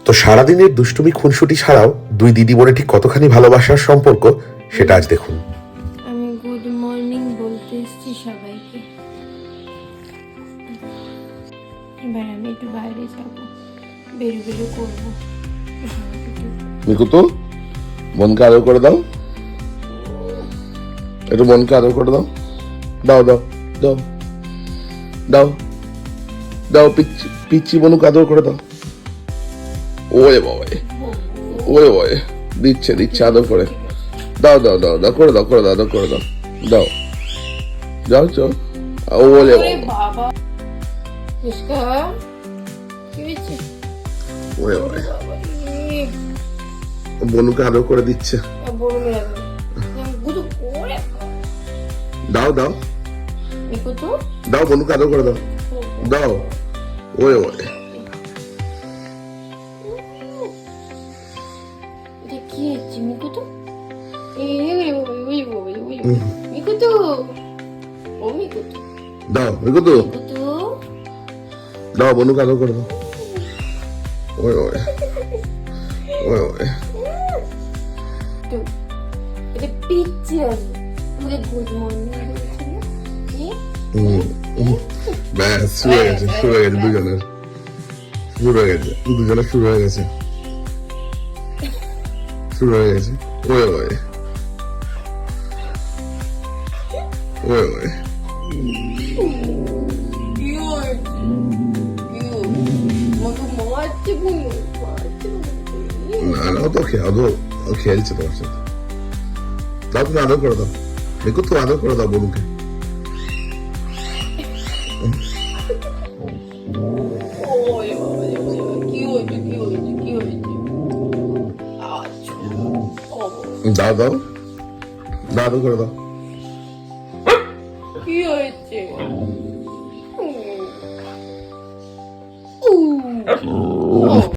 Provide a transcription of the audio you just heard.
তো সারাদিনের দুষ্টুমি খুনসুটি ছাড়াও দুই দিদি বোনে ঠিক কতখানি ভালোবাসার সম্পর্ক সেটা আজ দেখুন। আমি গুড মর্নিং বলতে এসেছি সবাইকে। এবার আমি একটু বাইরে যাবো, বেরো করবো। মিকু তো মনকে আদর করে দাও, একটু মনকে আদর করে দাও। দাও দাও দাও দাও দাও, পিচ্ছি পিচ্ছি বনুকে আদর করে দাও। ওরে বাবা, ওরে বাবা, দিচ্ছে দিচ্ছে আদর করে দাও দাও দাও দাও, করে দাও করে দাও, আদর করে দাও, দাও যাও চল। ওরে বাবা, ওরে বাবা, বনুকে আদর করে দিচ্ছে। দাও দাও দাও, বনুকে আদর করে দাও, দাও। ওরে ওরে, কি হচ্ছে মিকুতো? মিকুতো, ও মিকুতো, দাও মিকুতু, দাও বনুকে আদর করে দাও। ওরে ওরে ওরে ওরে, এটা পিচ্ছি আছে। তোকে গুড মর্নিং ব্যাস শুরু হয়ে গেছে, শুরু হয়ে গেছে দুজনের, শুরু হয়ে গেছে দুজনের, শুরু হয়ে গেছে, শুরু হয়ে গেছে। ওরে ওরে ওরে ওরে, না না, ও তো খেলছে তোমার সাথে। দাও তুমি আদর করে দাও, দেখো তো আদর করে দাও বনুকে। দাও দাও দাও, আদর করে দাও। কি হয়েছে?